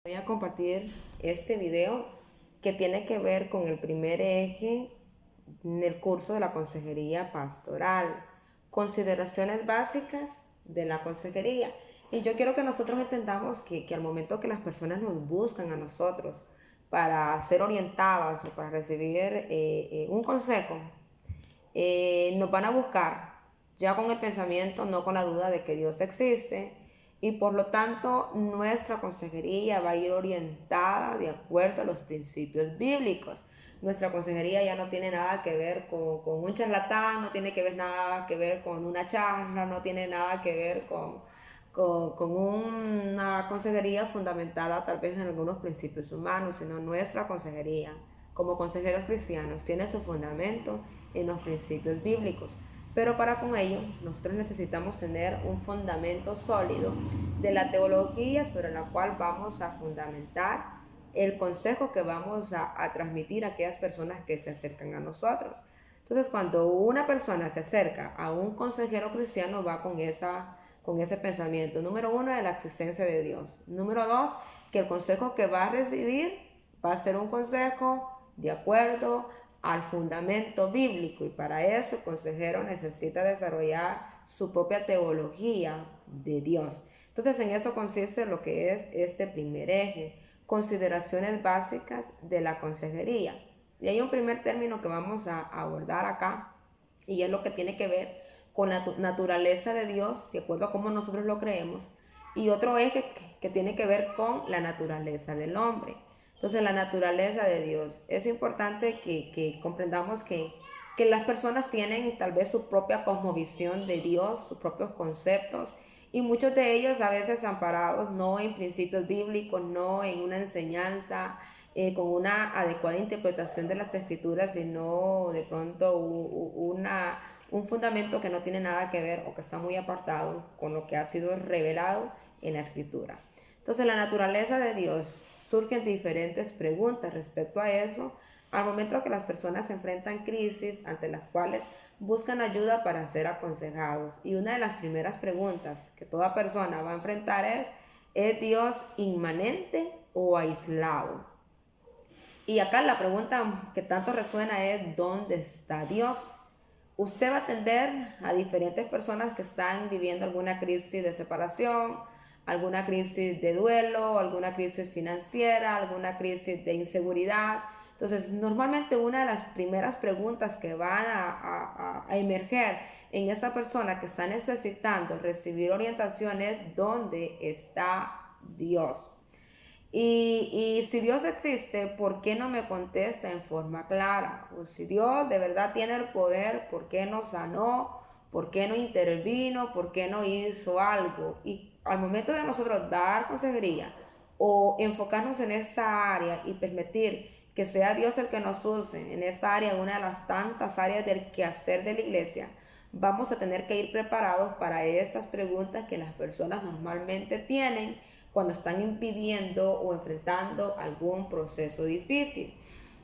Voy a compartir este video que tiene que ver con el primer eje en el curso de la consejería pastoral, consideraciones básicas de la consejería. Y yo quiero que nosotros entendamos que al momento que las personas nos buscan a nosotros para ser orientadas o para recibir un consejo, nos van a buscar ya con el pensamiento, no con la duda de que Dios existe, y por lo tanto nuestra consejería va a ir orientada de acuerdo a los principios bíblicos. Nuestra consejería ya no tiene nada que ver con un charlatán, no tiene que ver nada que ver con una charla, no tiene nada que ver con una consejería fundamentada tal vez en algunos principios humanos, sino nuestra consejería como consejeros cristianos tiene su fundamento en los principios bíblicos. Pero para con ello, nosotros necesitamos tener un fundamento sólido de la teología sobre la cual vamos a fundamentar el consejo que vamos a transmitir a aquellas personas que se acercan a nosotros. Entonces, cuando una persona se acerca a un consejero cristiano, va con ese pensamiento. Número uno, de la existencia de Dios. Número dos, que el consejo que va a recibir va a ser un consejo de acuerdo al fundamento bíblico, y para eso el consejero necesita desarrollar su propia teología de Dios. Entonces, en eso consiste lo que es este primer eje, consideraciones básicas de la consejería. Y hay un primer término que vamos a abordar acá, y es lo que tiene que ver con la naturaleza de Dios, de acuerdo a cómo nosotros lo creemos, y otro eje que tiene que ver con la naturaleza del hombre. Entonces, la naturaleza de Dios. Es importante que comprendamos que las personas tienen tal vez su propia cosmovisión de Dios, sus propios conceptos, y muchos de ellos a veces amparados no en principios bíblicos, no en una enseñanza con una adecuada interpretación de las escrituras, sino de pronto un fundamento que no tiene nada que ver o que está muy apartado con lo que ha sido revelado en la escritura. Entonces, la naturaleza de Dios, surgen diferentes preguntas respecto a eso al momento que las personas se enfrentan crisis ante las cuales buscan ayuda para ser aconsejados. Y una de las primeras preguntas que toda persona va a enfrentar ¿es Dios inmanente o aislado? Y acá la pregunta que tanto resuena es ¿dónde está Dios? Usted va a atender a diferentes personas que están viviendo alguna crisis de separación, alguna crisis de duelo, alguna crisis financiera, alguna crisis de inseguridad. Entonces, normalmente una de las primeras preguntas que van a emerger en esa persona que está necesitando recibir orientación es ¿dónde está Dios? Y si Dios existe, ¿por qué no me contesta en forma clara? O si Dios de verdad tiene el poder, ¿por qué no sanó? ¿Por qué no intervino? ¿Por qué no hizo algo? Y al momento de nosotros dar consejería o enfocarnos en esta área y permitir que sea Dios el que nos use en esta área, una de las tantas áreas del quehacer de la iglesia, vamos a tener que ir preparados para esas preguntas que las personas normalmente tienen cuando están viviendo o enfrentando algún proceso difícil.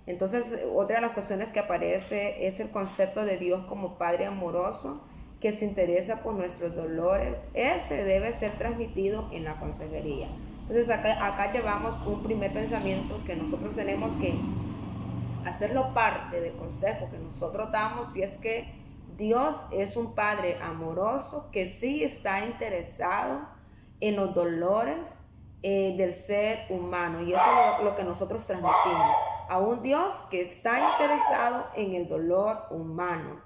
Entonces, otra de las cuestiones que aparece es el concepto de Dios como Padre amoroso que se interesa por nuestros dolores. Ese debe ser transmitido en la consejería. Entonces, acá llevamos un primer pensamiento que nosotros tenemos que hacerlo parte del consejo que nosotros damos, y es que Dios es un Padre amoroso que sí está interesado en los dolores del ser humano, y eso es lo que nosotros transmitimos a un Dios que está interesado en el dolor humano,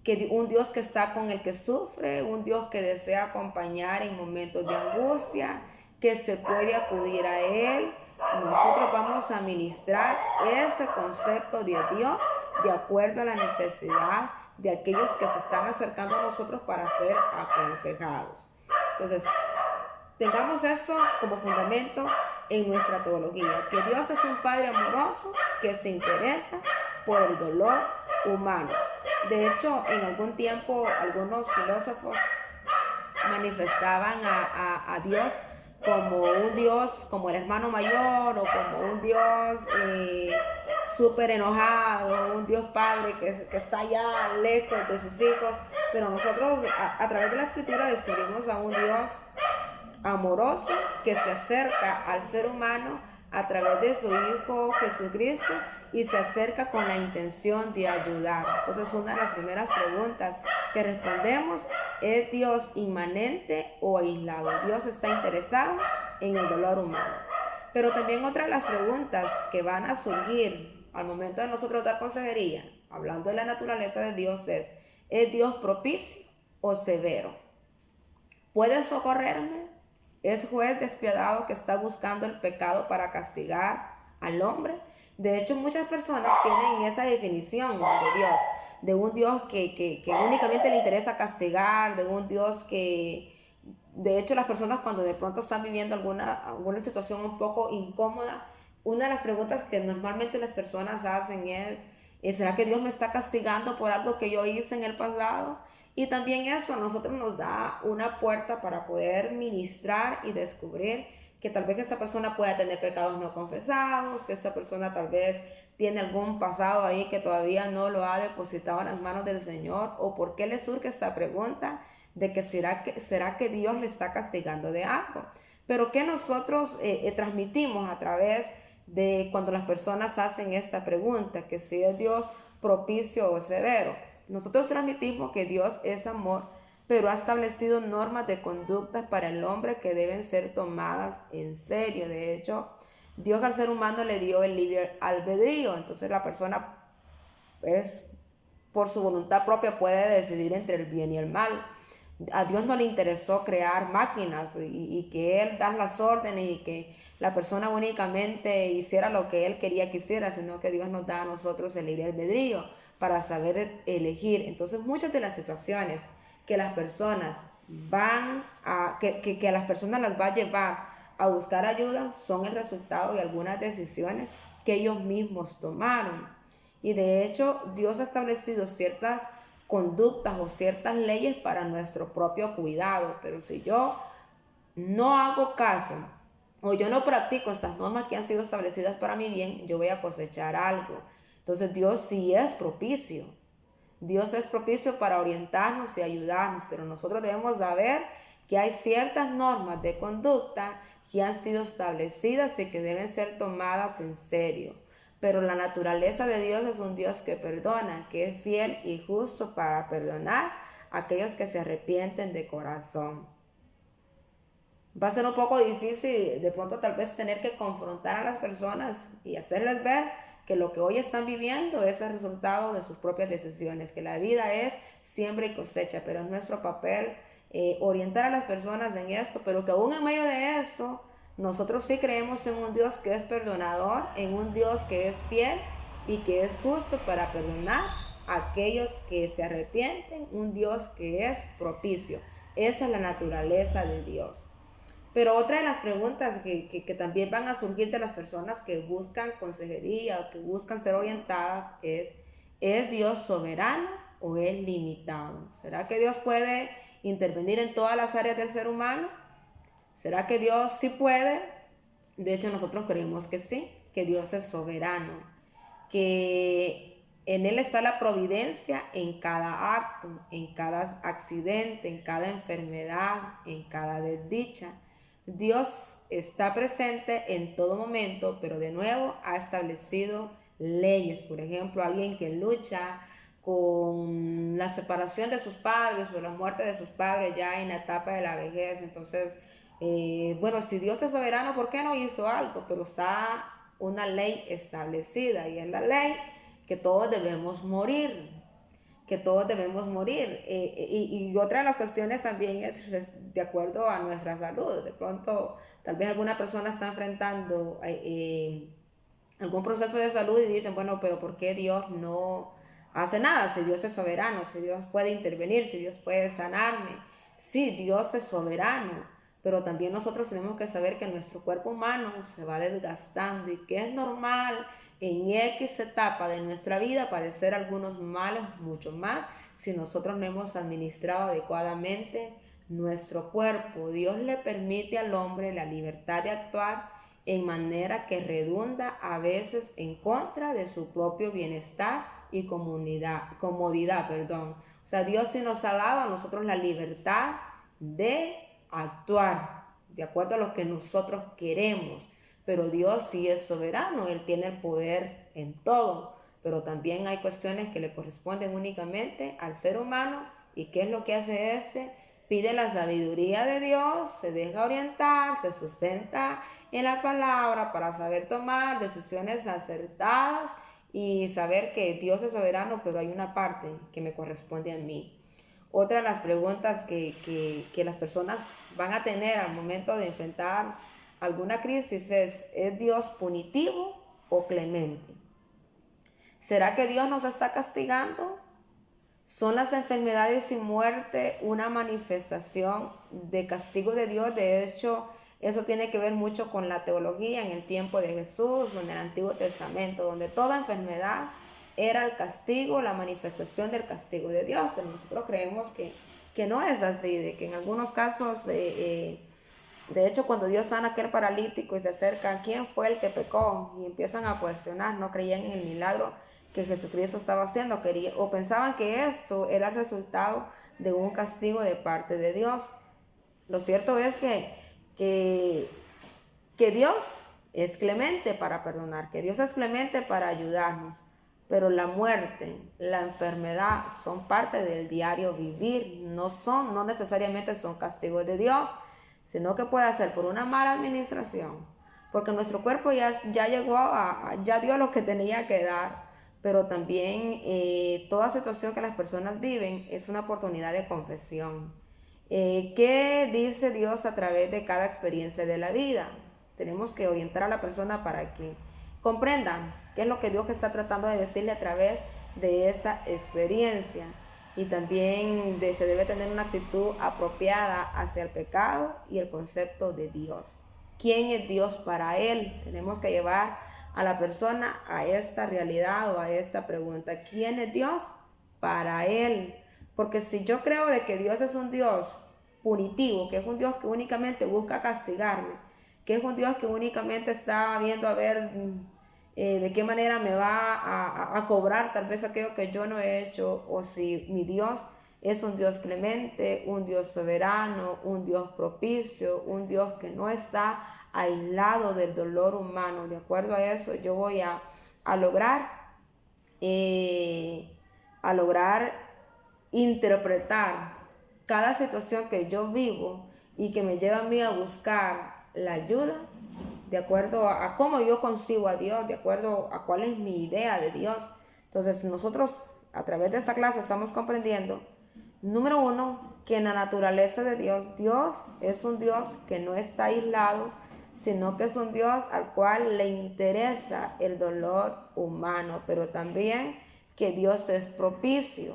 que un Dios que está con el que sufre, un Dios que desea acompañar en momentos de angustia, que se puede acudir a Él. Nosotros vamos a ministrar ese concepto de Dios de acuerdo a la necesidad de aquellos que se están acercando a nosotros para ser aconsejados. Entonces, tengamos eso como fundamento en nuestra teología, que Dios es un Padre amoroso que se interesa por el dolor humano. De hecho, en algún tiempo algunos filósofos manifestaban a Dios como un Dios, como el hermano mayor, o como un Dios súper enojado, un Dios padre que está allá lejos de sus hijos. Pero nosotros a través de la escritura descubrimos a un Dios amoroso que se acerca al ser humano a través de su Hijo Jesucristo y se acerca con la intención de ayudar. Entonces, una de las primeras preguntas que respondemos es: ¿Dios inmanente o aislado? ¿Dios está interesado en el dolor humano? Pero también otra de las preguntas que van a surgir al momento de nosotros dar consejería, hablando de la naturaleza de Dios, ¿es Dios propicio o severo? ¿Puede socorrerme? ¿Es juez despiadado que está buscando el pecado para castigar al hombre? De hecho, muchas personas tienen esa definición de Dios, de un Dios que únicamente le interesa castigar, de un Dios que, de hecho, las personas cuando de pronto están viviendo alguna situación un poco incómoda, una de las preguntas que normalmente las personas hacen es: ¿será que Dios me está castigando por algo que yo hice en el pasado? Y también eso a nosotros nos da una puerta para poder ministrar y descubrir que tal vez esta persona pueda tener pecados no confesados, que esta persona tal vez tiene algún pasado ahí que todavía no lo ha depositado en las manos del Señor, o por qué le surge esta pregunta de que será que Dios le está castigando de algo. Pero ¿qué nosotros transmitimos a través de cuando las personas hacen esta pregunta? Que si es Dios propicio o severo. Nosotros transmitimos que Dios es amor, pero ha establecido normas de conducta para el hombre que deben ser tomadas en serio. De hecho, Dios al ser humano le dio el libre albedrío, entonces la persona por su voluntad propia puede decidir entre el bien y el mal. A Dios no le interesó crear máquinas y que Él da las órdenes y que la persona únicamente hiciera lo que Él quería que hiciera, sino que Dios nos da a nosotros el libre albedrío para saber elegir. Entonces, muchas de las situaciones que las personas que a las personas las va a llevar a buscar ayuda son el resultado de algunas decisiones que ellos mismos tomaron. Y de hecho, Dios ha establecido ciertas conductas o ciertas leyes para nuestro propio cuidado, pero si yo no hago caso o yo no practico estas normas que han sido establecidas para mi bien, yo voy a cosechar algo. Entonces Dios sí es propicio. Dios es propicio para orientarnos y ayudarnos, pero nosotros debemos saber que hay ciertas normas de conducta que han sido establecidas y que deben ser tomadas en serio. Pero la naturaleza de Dios es un Dios que perdona, que es fiel y justo para perdonar a aquellos que se arrepienten de corazón. Va a ser un poco difícil de pronto tal vez tener que confrontar a las personas y hacerles ver que lo que hoy están viviendo es el resultado de sus propias decisiones, que la vida es siembra y cosecha, pero es nuestro papel orientar a las personas en esto, pero que aún en medio de esto, nosotros sí creemos en un Dios que es perdonador, en un Dios que es fiel y que es justo para perdonar a aquellos que se arrepienten, un Dios que es propicio. Esa es la naturaleza de Dios. Pero otra de las preguntas que también van a surgir de las personas que buscan consejería o que buscan ser orientadas ¿es Dios soberano o es limitado? ¿Será que Dios puede intervenir en todas las áreas del ser humano? ¿Será que Dios sí puede? De hecho, nosotros creemos que sí, que Dios es soberano, que en Él está la providencia en cada acto, en cada accidente, en cada enfermedad, en cada desdicha. Dios está presente en todo momento, pero de nuevo ha establecido leyes. Por ejemplo, alguien que lucha con la separación de sus padres o la muerte de sus padres ya en la etapa de la vejez. Entonces, bueno, si Dios es soberano, ¿por qué no hizo algo? Pero está una ley establecida y es la ley que todos debemos morir. Y otra de las cuestiones también es de acuerdo a nuestra salud. De pronto, tal vez alguna persona está enfrentando algún proceso de salud y dicen, bueno, pero ¿por qué Dios no hace nada? Si Dios es soberano, si Dios puede intervenir, si Dios puede sanarme. Sí, Dios es soberano, pero también nosotros tenemos que saber que nuestro cuerpo humano se va desgastando y que es normal en X etapa de nuestra vida padecer algunos males, mucho más, si nosotros no hemos administrado adecuadamente nuestro cuerpo. Dios le permite al hombre la libertad de actuar en manera que redunda a veces en contra de su propio bienestar y comodidad. O sea, Dios sí nos ha dado a nosotros la libertad de actuar, de acuerdo a lo que nosotros queremos. Pero Dios sí es soberano, Él tiene el poder en todo. Pero también hay cuestiones que le corresponden únicamente al ser humano. ¿Y qué es lo que hace este? Pide la sabiduría de Dios, se deja orientar, se sustenta en la palabra para saber tomar decisiones acertadas y saber que Dios es soberano, pero hay una parte que me corresponde a mí. Otra de las preguntas que las personas van a tener al momento de enfrentar alguna crisis ¿es Dios punitivo o clemente? ¿Será que Dios nos está castigando? ¿Son las enfermedades y muerte una manifestación de castigo de Dios? De hecho, eso tiene que ver mucho con la teología en el tiempo de Jesús, en el Antiguo Testamento, donde toda enfermedad era el castigo, la manifestación del castigo de Dios. Pero nosotros creemos que no es así, de que en algunos casos, de hecho, cuando Dios sana a aquel paralítico y se acerca, ¿quién fue el que pecó? Y empiezan a cuestionar, no creían en el milagro que Jesucristo estaba haciendo, o pensaban que eso era el resultado de un castigo de parte de Dios. Lo cierto es que Dios es clemente para perdonar, que Dios es clemente para ayudarnos, pero la muerte, la enfermedad son parte del diario vivir, no necesariamente son castigos de Dios, sino que puede ser por una mala administración, porque nuestro cuerpo ya ya dio lo que tenía que dar. Pero también toda situación que las personas viven es una oportunidad de confesión. ¿Qué dice Dios a través de cada experiencia de la vida? Tenemos que orientar a la persona para que comprendan qué es lo que Dios está tratando de decirle a través de esa experiencia. Y también se debe tener una actitud apropiada hacia el pecado y el concepto de Dios. ¿Quién es Dios para él? Tenemos que llevar a la persona a esta realidad o a esta pregunta. ¿Quién es Dios para él? Porque si yo creo de que Dios es un Dios punitivo, que es un Dios que únicamente busca castigarme, que es un Dios que únicamente está viendo a ver de qué manera me va a cobrar tal vez aquello que yo no he hecho, o si mi Dios es un Dios clemente, un Dios soberano, un Dios propicio, un Dios que no está aislado del dolor humano. De acuerdo a eso, yo voy a lograr interpretar cada situación que yo vivo y que me lleva a mí a buscar la ayuda de acuerdo a cómo yo concibo a Dios, de acuerdo a cuál es mi idea de Dios. Entonces nosotros a través de esta clase estamos comprendiendo, número uno, que en la naturaleza de Dios, Dios es un Dios que no está aislado, sino que es un Dios al cual le interesa el dolor humano, pero también que Dios es propicio,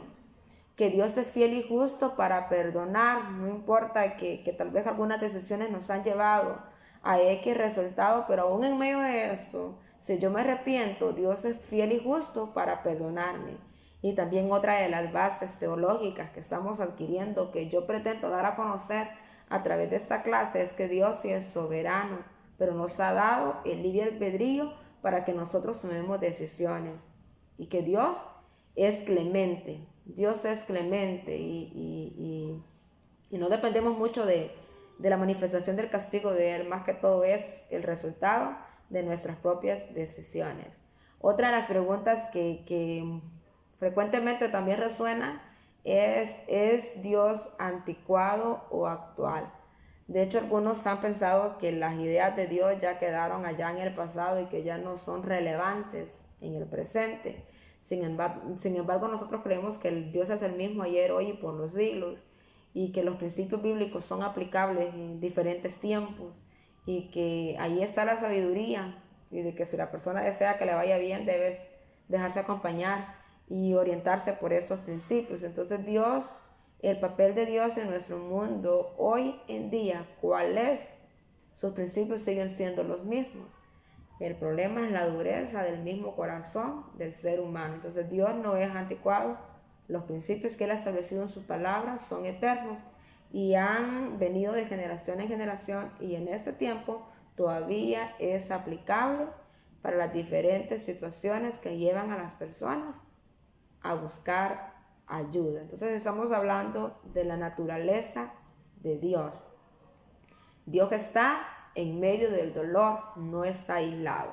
que Dios es fiel y justo para perdonar. No importa que tal vez algunas decisiones nos han llevado a X resultado, pero aún en medio de eso, si yo me arrepiento, Dios es fiel y justo para perdonarme. Y también otra de las bases teológicas que estamos adquiriendo, que yo pretendo dar a conocer a través de esta clase, es que Dios sí es soberano, pero nos ha dado el libre albedrío para que nosotros tomemos decisiones. Y que Dios es clemente. Dios es clemente y no dependemos mucho de la manifestación del castigo de Él, más que todo es el resultado de nuestras propias decisiones. Otra de las preguntas que frecuentemente también resuena ¿es Dios anticuado o actual? De hecho, algunos han pensado que las ideas de Dios ya quedaron allá en el pasado y que ya no son relevantes en el presente. Sin embargo, nosotros creemos que el Dios es el mismo ayer, hoy y por los siglos, y que los principios bíblicos son aplicables en diferentes tiempos, y que ahí está la sabiduría, y de que si la persona desea que le vaya bien, debe dejarse acompañar y orientarse por esos principios. Entonces Dios, el papel de Dios en nuestro mundo hoy en día, ¿cuál es? Sus principios siguen siendo los mismos. El problema es la dureza del mismo corazón del ser humano. Entonces Dios no es anticuado. Los principios que Él ha establecido en sus palabras son eternos y han venido de generación en generación, y en ese tiempo todavía es aplicable para las diferentes situaciones que llevan a las personas a buscar ayuda. Entonces estamos hablando de la naturaleza de Dios. Dios está en medio del dolor, no está aislado.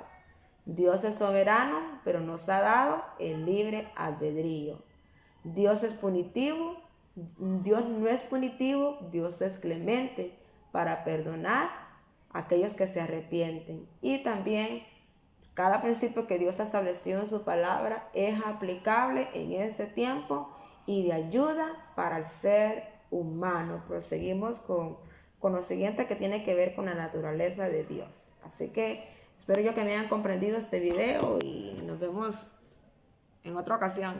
Dios es soberano, pero nos ha dado el libre albedrío. Dios es punitivo, Dios no es punitivo, Dios es clemente para perdonar a aquellos que se arrepienten. Y también cada principio que Dios ha establecido en su palabra es aplicable en ese tiempo y de ayuda para el ser humano. Proseguimos con lo siguiente, que tiene que ver con la naturaleza de Dios. Así que espero yo que me hayan comprendido este video y nos vemos en otra ocasión.